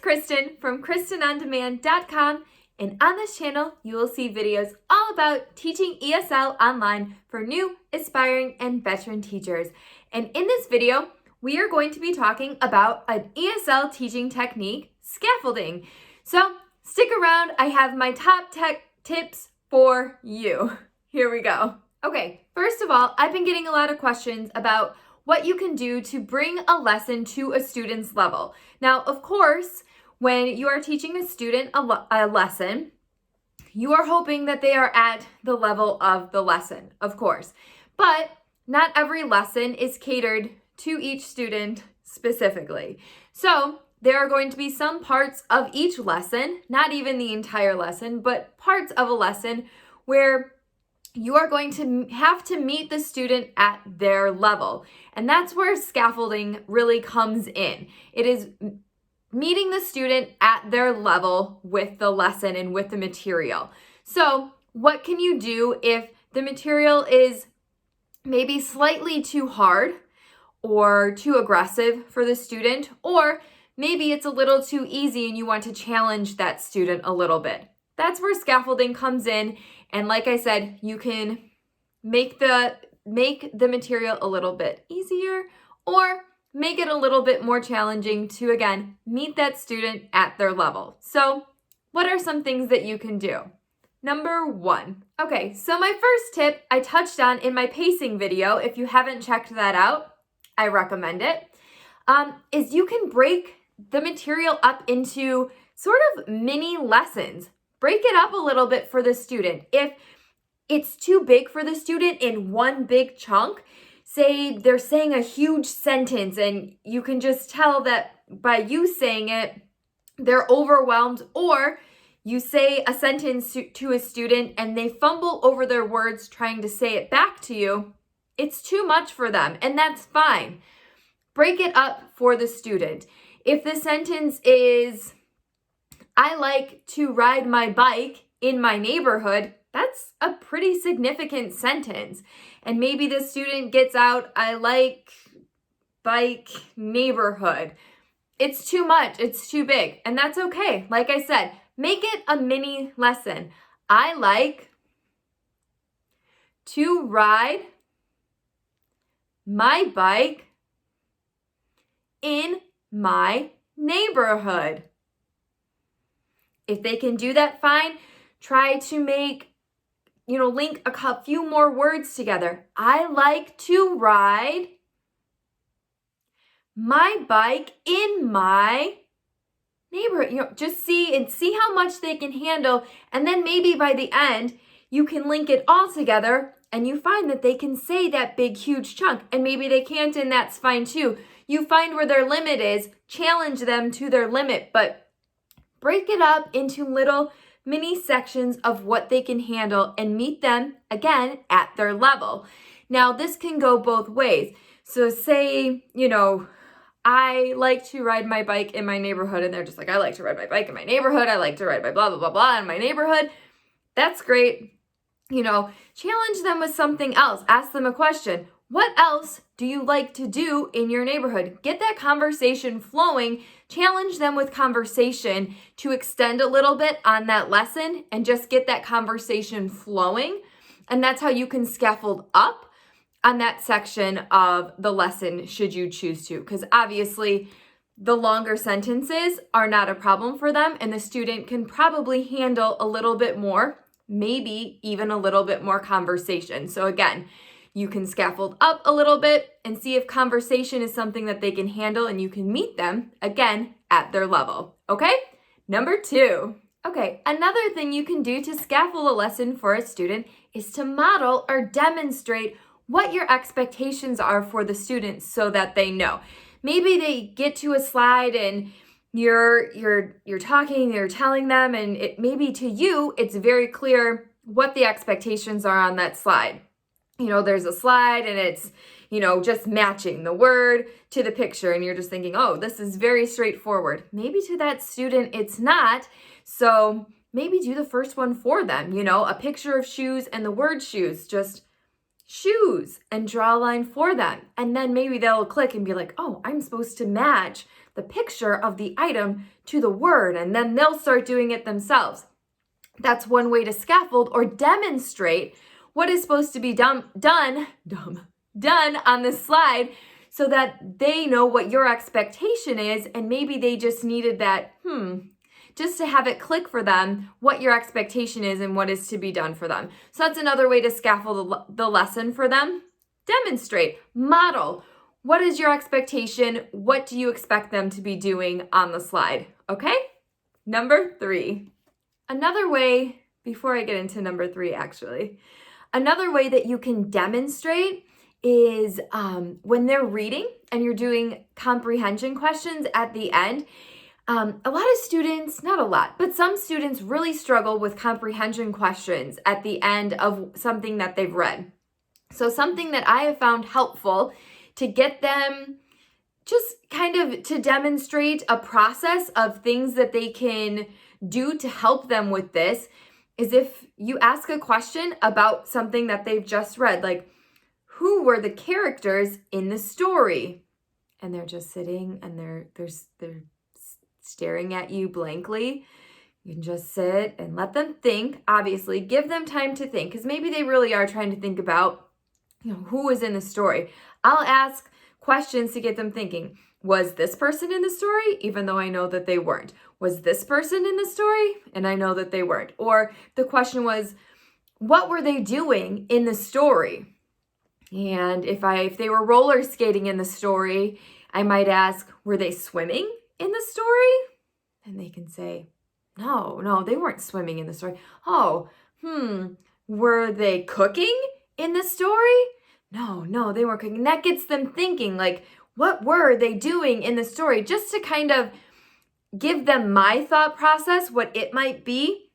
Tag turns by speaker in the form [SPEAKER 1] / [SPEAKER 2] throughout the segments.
[SPEAKER 1] Kristen from KristenOnDemand.com, and on this channel you will see videos all about teaching ESL online for new, aspiring, and veteran teachers. And in this video, we are going to be talking about an ESL teaching technique, scaffolding. So stick around, I have my top tech tips for you. Here we go. Okay, first of all, I've been getting a lot of questions about what you can do to bring a lesson to a student's level. Now, of course, when you are teaching a student a lesson, you are hoping that they are at the level of the lesson, of course. But not every lesson is catered to each student specifically. So there are going to be some parts of each lesson, not even the entire lesson, but parts of a lesson where you are going to have to meet the student at their level. And that's where scaffolding really comes in. It is meeting the student at their level with the lesson and with the material. So what can you do if the material is maybe slightly too hard or too aggressive for the student, or maybe it's a little too easy and you want to challenge that student a little bit? That's where scaffolding comes in. And like I said, you can make the material a little bit easier or make it a little bit more challenging to, again, meet that student at their level. So what are some things that you can do? Number one. Okay, so my first tip I touched on in my pacing video. If you haven't checked that out, I recommend it. Is you can break the material up into sort of mini lessons. Break it up a little bit for the student. If it's too big for the student in one big chunk, say they're saying a huge sentence and you can just tell that by you saying it, they're overwhelmed, or you say a sentence to a student and they fumble over their words trying to say it back to you, it's too much for them, and that's fine. Break it up for the student. If the sentence is, I like to ride my bike in my neighborhood, that's a pretty significant sentence. And maybe the student gets out, I like bike neighborhood. It's too much, it's too big, and that's okay. Like I said, make it a mini lesson. I like to ride my bike in my neighborhood. If they can do that, fine. Try to make, link a few more words together. I like to ride my bike in my neighborhood. Just see how much they can handle. And then maybe by the end, you can link it all together and you find that they can say that big, huge chunk. And maybe they can't, and that's fine too. You find where their limit is, challenge them to their limit, but break it up into little mini sections of what they can handle and meet them, again, at their level. Now, this can go both ways. So say, I like to ride my bike in my neighborhood, and they're just like, I like to ride my bike in my neighborhood. I like to ride my blah, blah, blah, blah in my neighborhood. That's great. Challenge them with something else. Ask them a question. What else do you like to do in your neighborhood? Get that conversation flowing. Challenge them with conversation to extend a little bit on that lesson and just get that conversation flowing. And that's how you can scaffold up on that section of the lesson should you choose to. Because obviously the longer sentences are not a problem for them, and the student can probably handle a little bit more, maybe even a little bit more conversation. So again, you can scaffold up a little bit and see if conversation is something that they can handle, and you can meet them, again, at their level. Okay? Number two. Okay, another thing you can do to scaffold a lesson for a student is to model or demonstrate what your expectations are for the student so that they know. Maybe they get to a slide and you're talking, you're telling them, and maybe to you, it's very clear what the expectations are on that slide. There's a slide and it's, just matching the word to the picture. And you're just thinking, oh, this is very straightforward. Maybe to that student, it's not. So maybe do the first one for them, a picture of shoes and the word shoes, just shoes, and draw a line for them. And then maybe they'll click and be like, oh, I'm supposed to match the picture of the item to the word, and then they'll start doing it themselves. That's one way to scaffold or demonstrate what is supposed to be done on this slide so that they know what your expectation is, and maybe they just needed that, just to have it click for them what your expectation is and what is to be done for them. So that's another way to scaffold the lesson for them. Demonstrate, model. What is your expectation? What do you expect them to be doing on the slide? Okay? Number 3. Another way, before I get into number 3 actually, another way that you can demonstrate is when they're reading and you're doing comprehension questions at the end. A lot of students, not a lot, but some students really struggle with comprehension questions at the end of something that they've read. So something that I have found helpful to get them just kind of to demonstrate a process of things that they can do to help them with this is if you ask a question about something that they've just read, like, who were the characters in the story? And they're just sitting and they're staring at you blankly. You can just sit and let them think. Obviously, give them time to think, because maybe they really are trying to think about, who was in the story. I'll ask questions to get them thinking. Was this person in the story? Even though I know that they weren't. Was this person in the story? And I know that they weren't. Or the question was, what were they doing in the story? And if they were roller skating in the story, I might ask, were they swimming in the story? And they can say, no, they weren't swimming in the story. Were they cooking in the story? No, they weren't cooking. That gets them thinking, like, what were they doing in the story? Just to kind of give them my thought process, what it might be,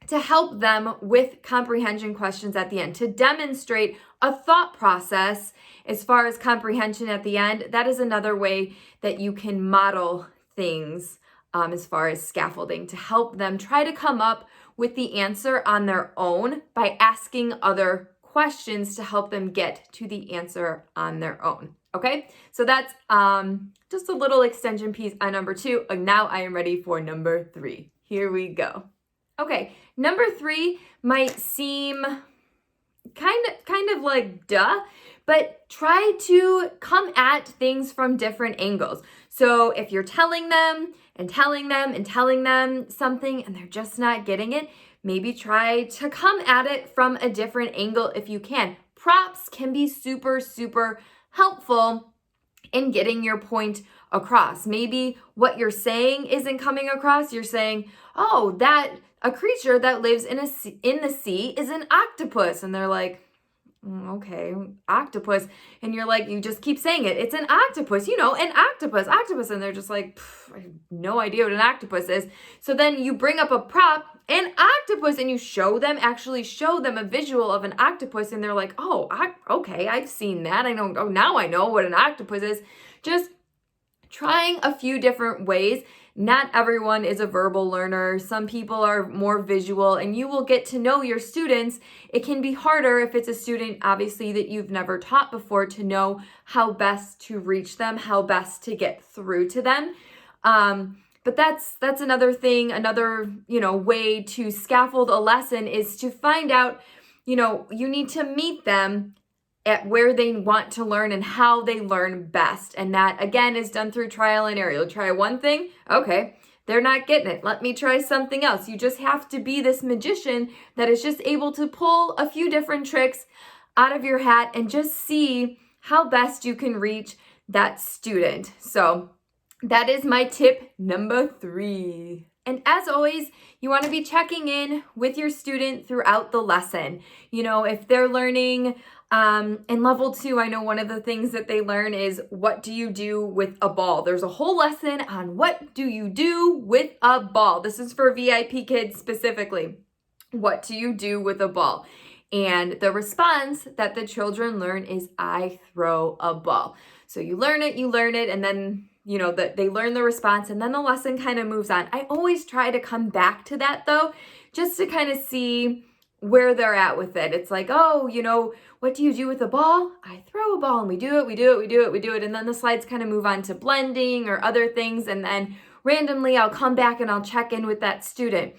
[SPEAKER 1] to help them with comprehension questions at the end, to demonstrate a thought process as far as comprehension at the end. That is another way that you can model things as far as scaffolding, to help them try to come up with the answer on their own by asking other questions to help them get to the answer on their own. Okay, so that's just a little extension piece on number 2. Now I am ready for number 3. Here we go. Okay, number 3 might seem kind of like duh, but try to come at things from different angles. So if you're telling them something and they're just not getting it, maybe try to come at it from a different angle if you can. Props can be super, super helpful in getting your point across. Maybe what you're saying isn't coming across. You're saying, that a creature that lives in the sea is an octopus. And they're like, okay, octopus. And you're like, you just keep saying it. It's an octopus, an octopus. And they're just like, I have no idea what an octopus is. So then you bring up a prop, an octopus, and you show them a visual of an octopus. And they're like, okay, I've seen that. I know, now I know what an octopus is. Just trying a few different ways. Not everyone is a verbal learner. Some people are more visual, and you will get to know your students. It can be harder if it's a student, obviously, that you've never taught before, to know how best to reach them, how best to get through to them. But that's another thing, another, way to scaffold a lesson is to find out, you need to meet them at where they want to learn and how they learn best. And that, again, is done through trial and error. You'll try one thing, okay, they're not getting it. Let me try something else. You just have to be this magician that is just able to pull a few different tricks out of your hat and just see how best you can reach that student. So that is my tip number 3. And as always, you want to be checking in with your student throughout the lesson. If they're learning in level 2, I know one of the things that they learn is, what do you do with a ball? There's a whole lesson on what do you do with a ball. This is for VIP kids specifically. What do you do with a ball? And the response that the children learn is, I throw a ball. So you learn it, and then that they learn the response, and then the lesson kind of moves on. I always try to come back to that though, just to kind of see where they're at with it. It's like, oh, what do you do with a ball? I throw a ball, and we do it. And then the slides kind of move on to blending or other things. And then randomly I'll come back and I'll check in with that student.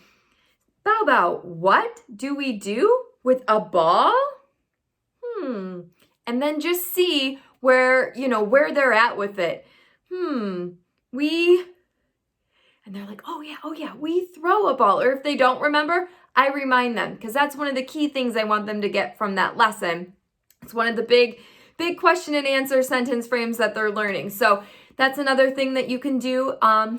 [SPEAKER 1] Bao, what do we do with a ball? And then just see where they're at with it. And they're like, oh yeah, we throw a ball. Or if they don't remember, I remind them, because that's one of the key things I want them to get from that lesson. It's one of the big question and answer sentence frames that they're learning. So that's another thing that you can do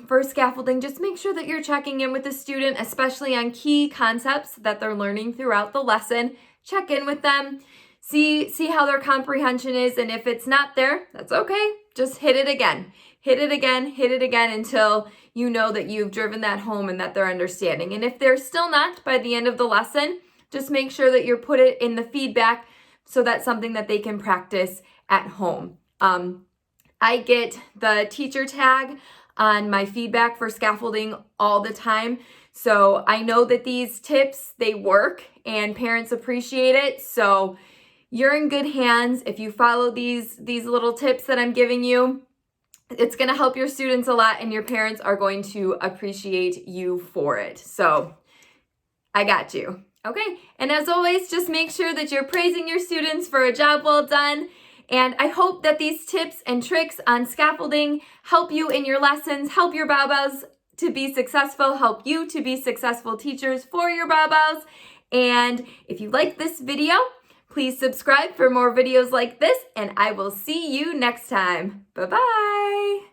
[SPEAKER 1] for scaffolding. Just make sure that you're checking in with the student, especially on key concepts that they're learning throughout the lesson. Check in with them. See how their comprehension is, and if it's not there, that's okay. Just hit it again. Hit it again until you know that you've driven that home and that they're understanding. And if they're still not by the end of the lesson, just make sure that you put it in the feedback so that's something that they can practice at home. I get the teacher tag on my feedback for scaffolding all the time. So I know that these tips, they work and parents appreciate it. So you're in good hands. If you follow these little tips that I'm giving you, it's going to help your students a lot, and your parents are going to appreciate you for it. So I got you. Okay. And as always, just make sure that you're praising your students for a job well done. And I hope that these tips and tricks on scaffolding help you in your lessons, help your baos to be successful, help you to be successful teachers for your baos. And if you like this video, please subscribe for more videos like this, and I will see you next time. Bye-bye.